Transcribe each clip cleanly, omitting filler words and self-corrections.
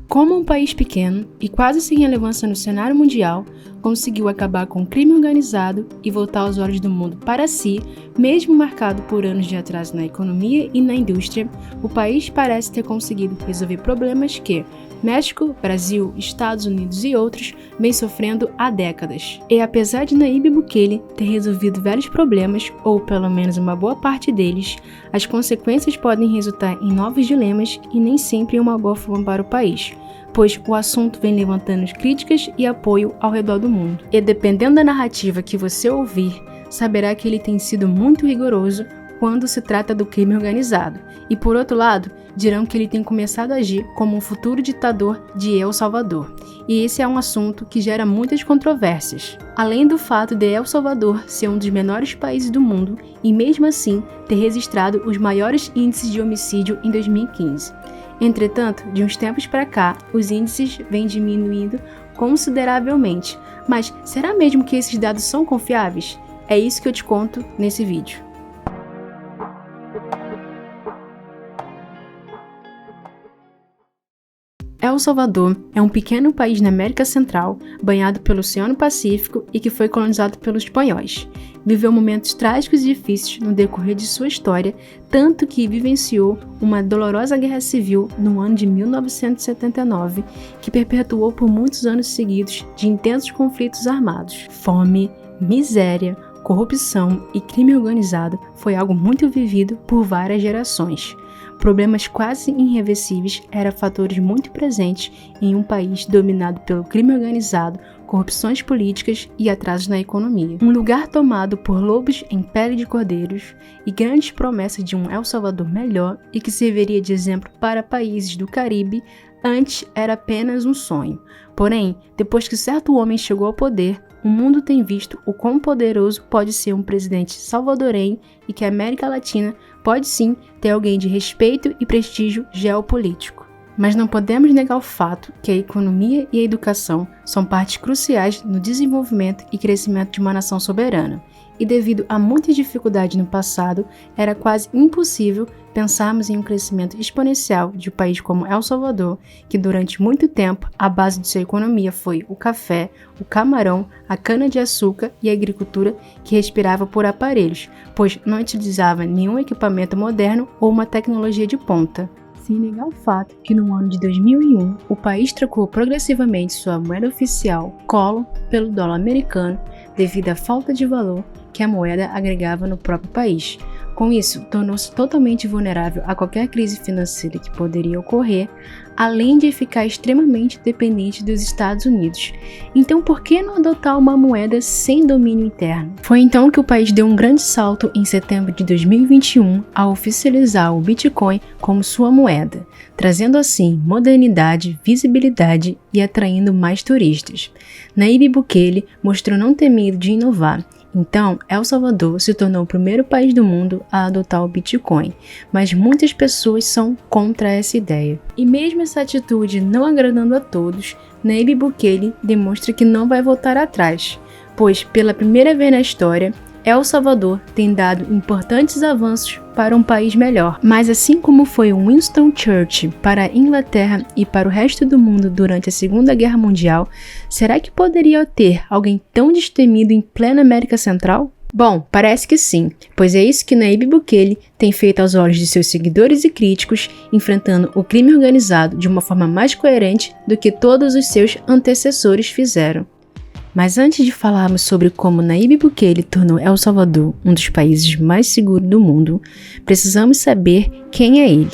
Como um país pequeno e quase sem relevância no cenário mundial, conseguiu acabar com o crime organizado e voltar os olhos do mundo para si, mesmo marcado por anos de atraso na economia e na indústria, o país parece ter conseguido resolver problemas que México, Brasil, Estados Unidos e outros vêm sofrendo há décadas. E apesar de Nayib Bukele ter resolvido vários problemas, ou pelo menos uma boa parte deles, as consequências podem resultar em novos dilemas e nem sempre em uma boa forma para o país, pois o assunto vem levantando críticas e apoio ao redor do mundo. E dependendo da narrativa que você ouvir, saberá que ele tem sido muito rigoroso quando se trata do crime organizado, e por outro lado, dirão que ele tem começado a agir como um futuro ditador de El Salvador, e esse é um assunto que gera muitas controvérsias. Além do fato de El Salvador ser um dos menores países do mundo e mesmo assim ter registrado os maiores índices de homicídio em 2015. Entretanto, de uns tempos para cá, os índices vêm diminuindo consideravelmente, mas será mesmo que esses dados são confiáveis? É isso que eu te conto nesse vídeo. El Salvador é um pequeno país na América Central, banhado pelo Oceano Pacífico e que foi colonizado pelos espanhóis. Viveu momentos trágicos e difíceis no decorrer de sua história, tanto que vivenciou uma dolorosa guerra civil no ano de 1979, que perpetuou por muitos anos seguidos de intensos conflitos armados. Fome, miséria, corrupção e crime organizado foi algo muito vivido por várias gerações. Problemas quase irreversíveis eram fatores muito presentes em um país dominado pelo crime organizado, corrupções políticas e atrasos na economia. Um lugar tomado por lobos em pele de cordeiros e grandes promessas de um El Salvador melhor e que serviria de exemplo para países do Caribe, antes era apenas um sonho. Porém, depois que certo homem chegou ao poder, o mundo tem visto o quão poderoso pode ser um presidente salvadorenho e que a América Latina pode sim ter alguém de respeito e prestígio geopolítico. Mas não podemos negar o fato que a economia e a educação são partes cruciais no desenvolvimento e crescimento de uma nação soberana. E devido a muitas dificuldades no passado, era quase impossível pensarmos em um crescimento exponencial de um país como El Salvador, que durante muito tempo a base de sua economia foi o café, o camarão, a cana-de-açúcar e a agricultura que respirava por aparelhos, pois não utilizava nenhum equipamento moderno ou uma tecnologia de ponta. Sem negar o fato que no ano de 2001, o país trocou progressivamente sua moeda oficial, colo, pelo dólar americano, devido à falta de valor que a moeda agregava no próprio país. Com isso, tornou-se totalmente vulnerável a qualquer crise financeira que poderia ocorrer, além de ficar extremamente dependente dos Estados Unidos. Então, por que não adotar uma moeda sem domínio interno? Foi então que o país deu um grande salto em setembro de 2021 ao oficializar o Bitcoin como sua moeda, trazendo assim modernidade, visibilidade e atraindo mais turistas. Nayib Bukele mostrou não ter medo de inovar. Então, El Salvador se tornou o primeiro país do mundo a adotar o Bitcoin, mas muitas pessoas são contra essa ideia. E mesmo essa atitude não agradando a todos, Nayib Bukele demonstra que não vai voltar atrás, pois pela primeira vez na história, El Salvador tem dado importantes avanços para um país melhor. Mas assim como foi o Winston Churchill para a Inglaterra e para o resto do mundo durante a Segunda Guerra Mundial, será que poderia ter alguém tão destemido em plena América Central? Bom, parece que sim, pois é isso que Nayib Bukele tem feito aos olhos de seus seguidores e críticos, enfrentando o crime organizado de uma forma mais coerente do que todos os seus antecessores fizeram. Mas antes de falarmos sobre como Nayib Bukele tornou El Salvador um dos países mais seguros do mundo, precisamos saber quem é ele.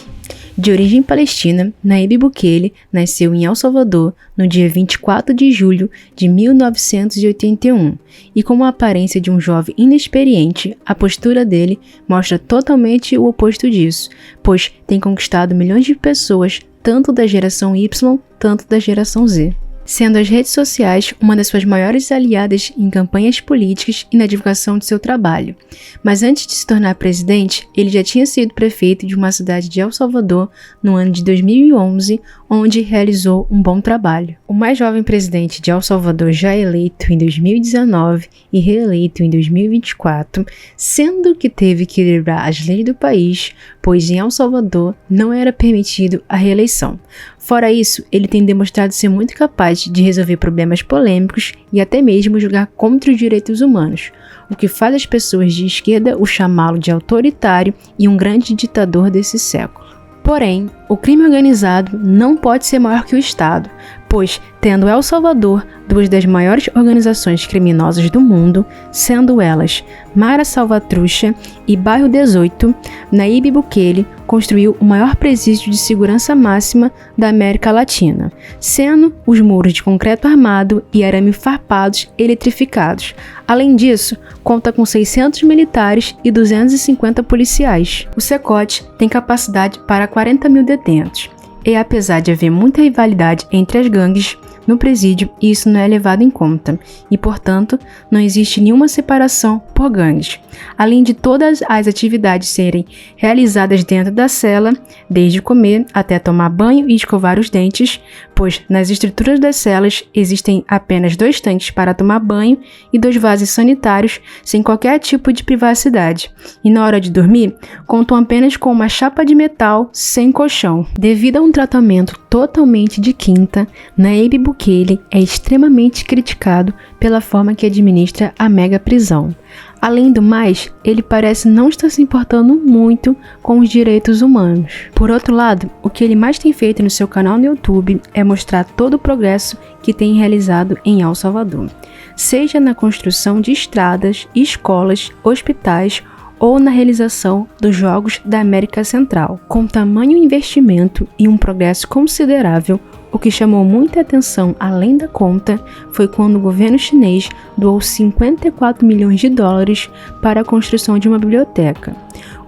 De origem palestina, Nayib Bukele nasceu em El Salvador no dia 24 de julho de 1981 e com a aparência de um jovem inexperiente, a postura dele mostra totalmente o oposto disso, pois tem conquistado milhões de pessoas, tanto da geração Y, tanto da geração Z. Sendo as redes sociais uma das suas maiores aliadas em campanhas políticas e na divulgação de seu trabalho. Mas antes de se tornar presidente, ele já tinha sido prefeito de uma cidade de El Salvador no ano de 2011, onde realizou um bom trabalho. O mais jovem presidente de El Salvador já eleito em 2019 e reeleito em 2024, sendo que teve que equilibrar as leis do país, pois em El Salvador não era permitido a reeleição. Fora isso, ele tem demonstrado ser muito capaz de resolver problemas polêmicos e até mesmo julgar contra os direitos humanos, o que faz as pessoas de esquerda o chamá-lo de autoritário e um grande ditador desse século. Porém, o crime organizado não pode ser maior que o Estado, pois, tendo El Salvador duas das maiores organizações criminosas do mundo, sendo elas Mara Salvatrucha e Bairro 18, Nayib Bukele construiu o maior presídio de segurança máxima da América Latina, sendo os muros de concreto armado e arame farpados eletrificados. Além disso, conta com 600 militares e 250 policiais. O Secote tem capacidade para 40 mil detentos. E apesar de haver muita rivalidade entre as gangues no presídio, isso não é levado em conta e, portanto, não existe nenhuma separação por gangues. Além de todas as atividades serem realizadas dentro da cela, desde comer até tomar banho e escovar os dentes, pois nas estruturas das celas existem apenas 2 tanques para tomar banho e 2 vasos sanitários sem qualquer tipo de privacidade. E na hora de dormir, contam apenas com uma chapa de metal sem colchão. Devido a um tratamento totalmente de quinta, Nayib Bukele é extremamente criticado pela forma que administra a mega prisão. Além do mais, ele parece não estar se importando muito com os direitos humanos. Por outro lado, o que ele mais tem feito no seu canal no YouTube é mostrar todo o progresso que tem realizado em El Salvador, seja na construção de estradas, escolas, hospitais ou na realização dos Jogos da América Central. Com tamanho investimento e um progresso considerável, o que chamou muita atenção além da conta foi quando o governo chinês doou 54 milhões de dólares para a construção de uma biblioteca.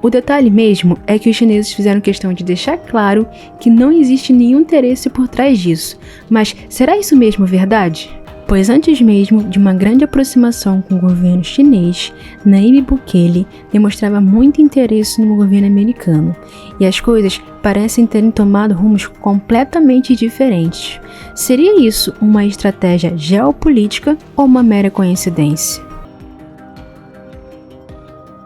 O detalhe mesmo é que os chineses fizeram questão de deixar claro que não existe nenhum interesse por trás disso. Mas será isso mesmo verdade? Pois antes mesmo de uma grande aproximação com o governo chinês, Nayib Bukele demonstrava muito interesse no governo americano, e as coisas parecem terem tomado rumos completamente diferentes. Seria isso uma estratégia geopolítica ou uma mera coincidência?